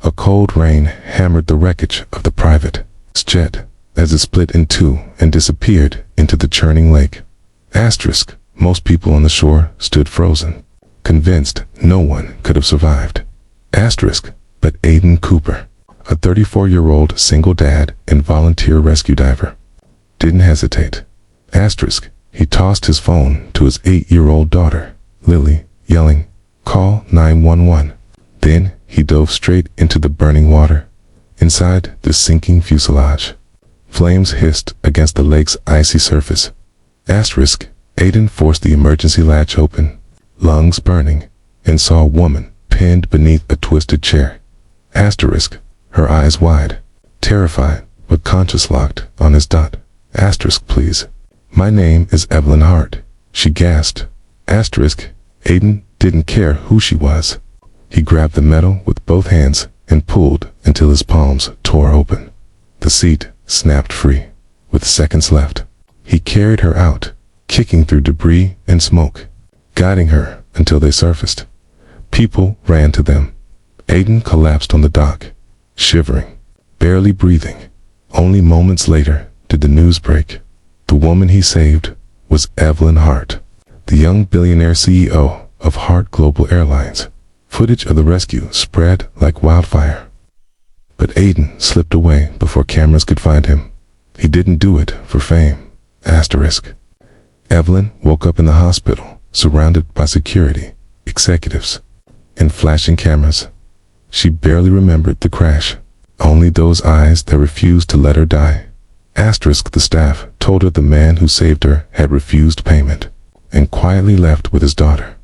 A cold rain hammered the wreckage of the private jet as it split in two and disappeared into the churning lake. Asterisk, most people on the shore stood frozen, convinced no one could have survived. Asterisk, but Aiden Cooper, a 34-year-old single dad and volunteer rescue diver, didn't hesitate. Asterisk, he tossed his phone to his 8-year-old daughter, Lily, yelling, "Call 911. Then he dove straight into the burning water. Inside the sinking fuselage, flames hissed against the lake's icy surface. Asterisk, Aiden forced the emergency latch open, lungs burning, and saw a woman pinned beneath a twisted chair. Asterisk, her eyes wide, terrified, but conscious locked on his dot. Asterisk, please. My name is Evelyn Hart, she gasped. Asterisk, Aiden didn't care who she was. He grabbed the metal with both hands and pulled until his palms tore open. The seat snapped free. With seconds left, he carried her out, kicking through debris and smoke, guiding her until they surfaced. People ran to them. Aiden collapsed on the dock, shivering, barely breathing. Only moments later did the news break. The woman he saved was Evelyn Hart, the young billionaire CEO of Hart Global Airlines. Footage of the rescue spread like wildfire. But Aiden slipped away before cameras could find him. He didn't do it for fame. Asterisk. Evelyn woke up in the hospital, surrounded by security, executives, and flashing cameras. She barely remembered the crash, only those eyes that refused to let her die. Asterisk, the staff told her the man who saved her had refused payment and quietly left with his daughter.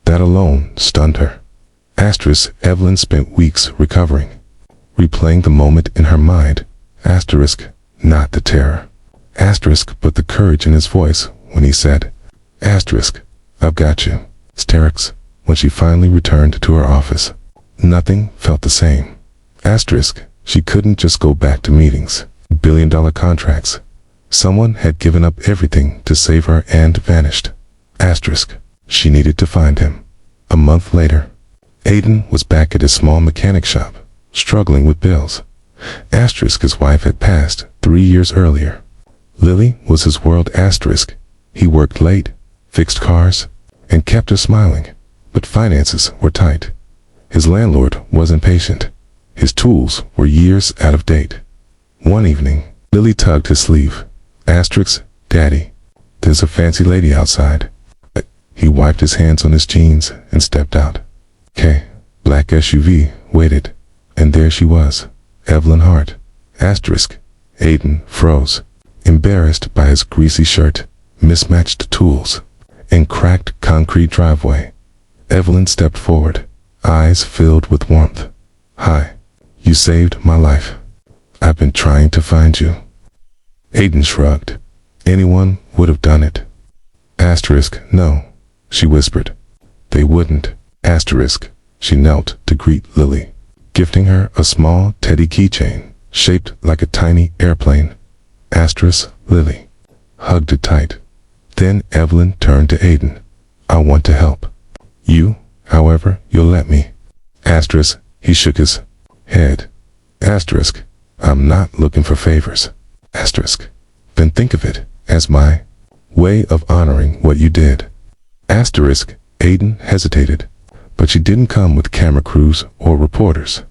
That alone stunned her. Asterisk, Evelyn spent weeks recovering, replaying the moment in her mind. Asterisk, not the terror. Asterisk, but the courage in his voice when he said, Asterisk, I've got you. Asterisk, when she finally returned to her office, nothing felt the same. Asterisk, she couldn't just go back to meetings, billion-dollar contracts. Someone had given up everything to save her and vanished. Asterisk, she needed to find him. A month later, Aiden was back at his small mechanic shop, struggling with bills. Asterisk, his wife had passed 3 years earlier. Lily was his world. Asterisk, he worked late, fixed cars, and kept her smiling. But finances were tight. His landlord was impatient. His tools were years out of date. One evening, Lily tugged his sleeve. Asterisk, Daddy, there's a fancy lady outside. He wiped his hands on his jeans and stepped out. Black SUV waited, and there she was, Evelyn Hart. Asterisk, Aiden froze, embarrassed by his greasy shirt, mismatched tools, and cracked concrete driveway. Evelyn stepped forward, eyes filled with warmth. Hi, you saved my life. I've been trying to find you. Aiden shrugged. Anyone would have done it. Asterisk, no, she whispered. They wouldn't. Asterisk, she knelt to greet Lily, gifting her a small teddy keychain shaped like a tiny airplane. Asterisk, Lily hugged it tight. Then Evelyn turned to Aiden. I want to help. You, however, you'll let me. Asterisk, he shook his head. Asterisk, I'm not looking for favors. Asterisk, then think of it as my way of honoring what you did. Asterisk, Aiden hesitated, but she didn't come with camera crews or reporters,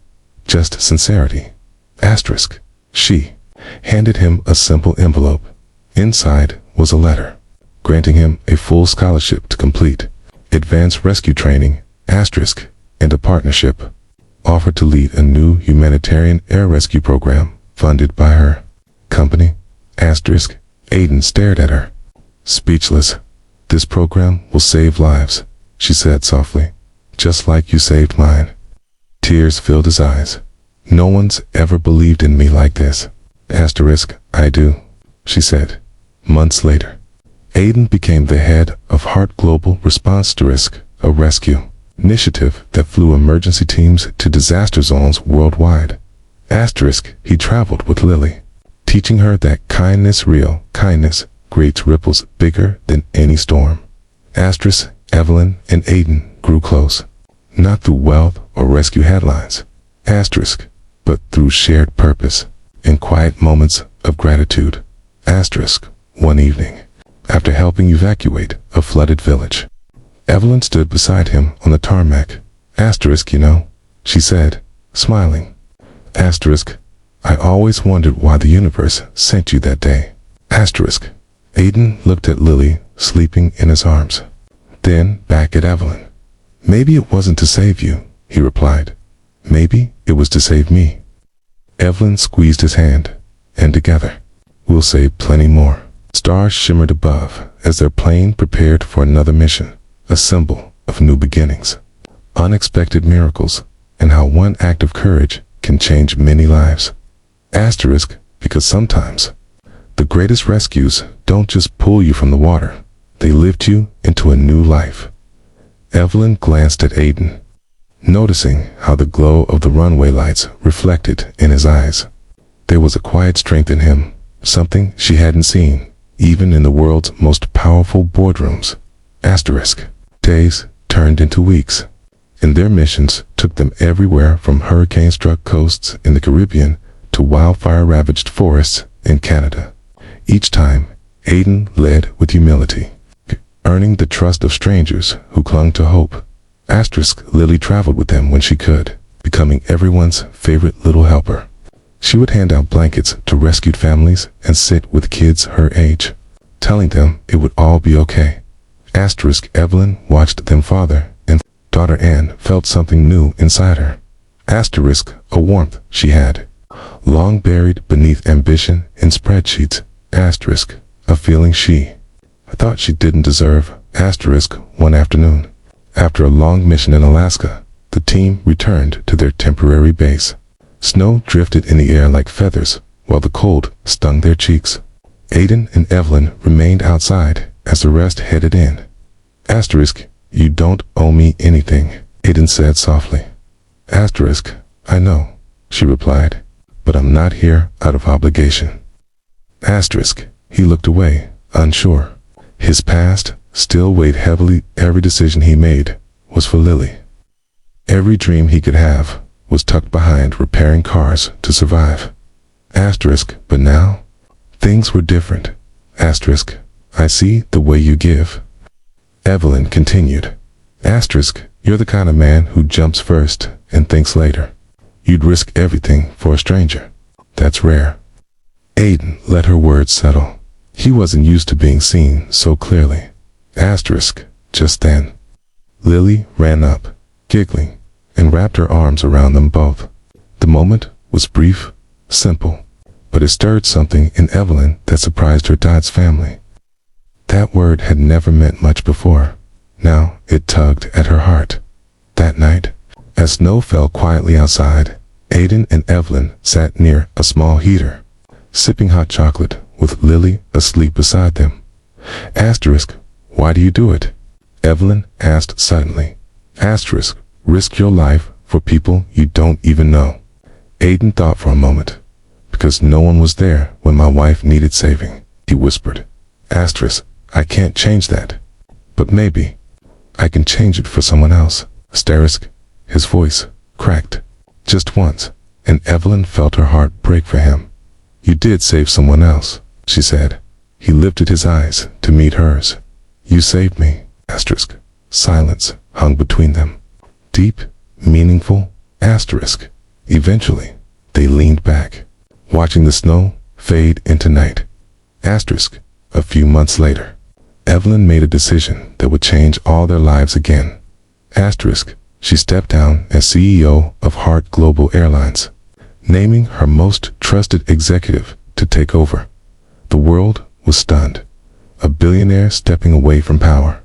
just sincerity. Asterisk, she handed him a simple envelope. Inside was a letter, granting him a full scholarship to complete advanced rescue training, asterisk, and a partnership offered to lead a new humanitarian air rescue program funded by her company. Asterisk, Aiden stared at her, speechless. This program will save lives, she said softly, just like you saved mine. Tears filled his eyes. No one's ever believed in me like this. Asterisk, I do, she said. Months later, Aiden became the head of Hart Global Response to Risk, a rescue initiative that flew emergency teams to disaster zones worldwide. Asterisk, he traveled with Lily, teaching her that real kindness, creates ripples bigger than any storm. Asterisk, Evelyn and Aiden grew close, not through wealth or rescue headlines. asterisk, but through shared purpose and quiet moments of gratitude, asterisk. One evening, after helping evacuate a flooded village, Evelyn stood beside him on the tarmac, asterisk, she said, smiling. Asterisk, I always wondered why the universe sent you that day. Asterisk. Aiden looked at Lily, sleeping in his arms. Then back at Evelyn. Maybe it wasn't to save you, he replied. Maybe it was to save me. Evelyn squeezed his hand, and together, we'll save plenty more. Stars shimmered above as their plane prepared for another mission, a symbol of new beginnings, unexpected miracles, and how one act of courage can change many lives. Asterisk, because sometimes the greatest rescues don't just pull you from the water, they lift you into a new life. Evelyn glanced at Aiden, noticing how the glow of the runway lights reflected in his eyes. There was a quiet strength in him, something she hadn't seen, even in the world's most powerful boardrooms. Asterisk. Days turned into weeks, and their missions took them everywhere from hurricane-struck coasts in the Caribbean to wildfire-ravaged forests in Canada. Each time, Aiden led with humility, earning the trust of strangers who clung to hope. Asterisk. Lily traveled with them when she could, becoming everyone's favorite little helper. She would hand out blankets to rescued families and sit with kids her age, telling them it would all be okay. Asterisk. Evelyn watched them father and daughter Anne felt something new inside her. Asterisk. A warmth she had, long buried beneath ambition and spreadsheets. Asterisk. A feeling she thought she didn't deserve. Asterisk. One afternoon, after a long mission in Alaska, the team returned to their temporary base. Snow drifted in the air like feathers, while the cold stung their cheeks. Aiden and Evelyn remained outside as the rest headed in. Asterisk. You don't owe me anything, Aiden said softly. Asterisk. I know, she replied, but I'm not here out of obligation. Asterisk. He looked away, unsure. His past still weighed heavily. Every decision he made was for Lily. Every dream he could have was tucked behind repairing cars to survive. Asterisk. But now, things were different. Asterisk. I see the way you give. Evelyn continued. Asterisk. You're the kind of man who jumps first and thinks later. You'd risk everything for a stranger. That's rare. Aiden let her words settle. He wasn't used to being seen so clearly. Asterisk. Just then, Lily ran up, giggling, and wrapped her arms around them both. The moment was brief, simple, but it stirred something in Evelyn that surprised her dad's family. That word had never meant much before. Now it tugged at her heart. That night, as snow fell quietly outside, Aiden and Evelyn sat near a small heater, sipping hot chocolate with Lily asleep beside them. Asterisk. Why do you do it? Evelyn asked suddenly. Asterisk. Risk your life for people you don't even know. Aiden thought for a moment. Because no one was there when my wife needed saving, he whispered. Asterisk. I can't change that. But maybe I can change it for someone else. Asterisk. His voice cracked. Just once, and Evelyn felt her heart break for him. You did save someone else, she said. He lifted his eyes to meet hers. You saved me. Asterisk. Silence hung between them. Deep, meaningful. Asterisk. Eventually, they leaned back, watching the snow fade into night. Asterisk. A few months later, Evelyn made a decision that would change all their lives again. Asterisk. She stepped down as CEO of Hart Global Airlines, naming her most trusted executive to take over. The world was stunned. A billionaire stepping away from power.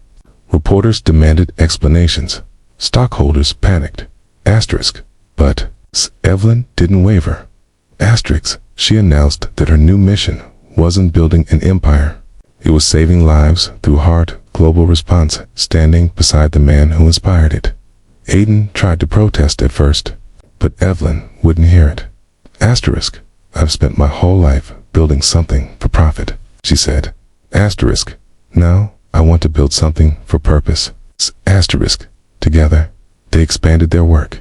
Reporters demanded explanations. Stockholders panicked. Asterisk. But Evelyn didn't waver. Asterisk. She announced that her new mission wasn't building an empire. It was saving lives through Hart Global Response, standing beside the man who inspired it. Aiden tried to protest at first, but Evelyn wouldn't hear it. Asterisk. I've spent my whole life building something for profit, she said. Asterisk. Now I want to build something for purpose. Asterisk. Together, they expanded their work,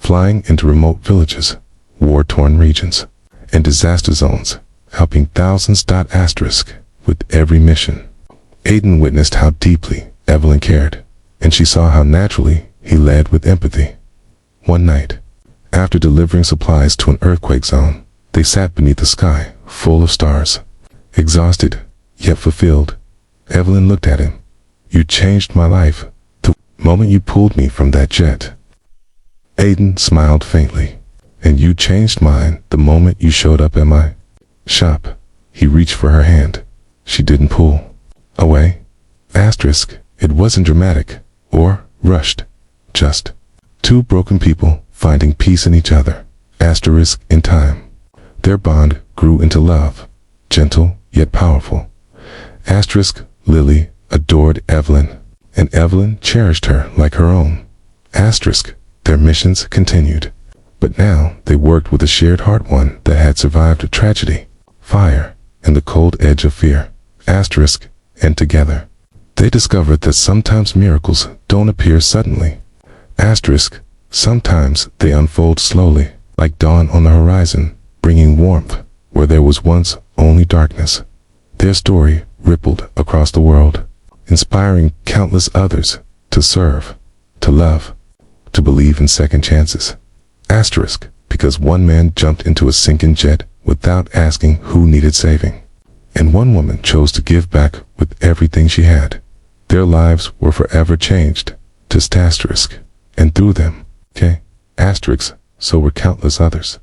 flying into remote villages, war-torn regions, and disaster zones, helping thousands. Asterisk with every mission. Aiden witnessed how deeply Evelyn cared, and she saw how naturally he led with empathy. One night, after delivering supplies to an earthquake zone, they sat beneath the sky, full of stars. Exhausted, yet fulfilled, Evelyn looked at him. "You changed my life the moment you pulled me from that jet." Aiden smiled faintly. "And you changed mine the moment you showed up at my shop." He reached for her hand. She didn't pull away. Asterisk, it wasn't dramatic or rushed. Just two broken people finding peace in each other. Asterisk, in time, their bond grew into love, gentle yet powerful. Asterisk, Lily adored Evelyn, and Evelyn cherished her like her own. Asterisk, their missions continued, but now they worked with a shared heart, one that had survived a tragedy, fire, and the cold edge of fear. Asterisk, and together, they discovered that sometimes miracles don't appear suddenly. Asterisk, sometimes they unfold slowly, like dawn on the horizon, bringing warmth where there was once only darkness. Their story rippled across the world, inspiring countless others to serve, to love, to believe in second chances. Asterisk, because one man jumped into a sinking jet without asking who needed saving, and one woman chose to give back with everything she had. Their lives were forever changed. Just asterisk, and through them, asterisk, so were countless others.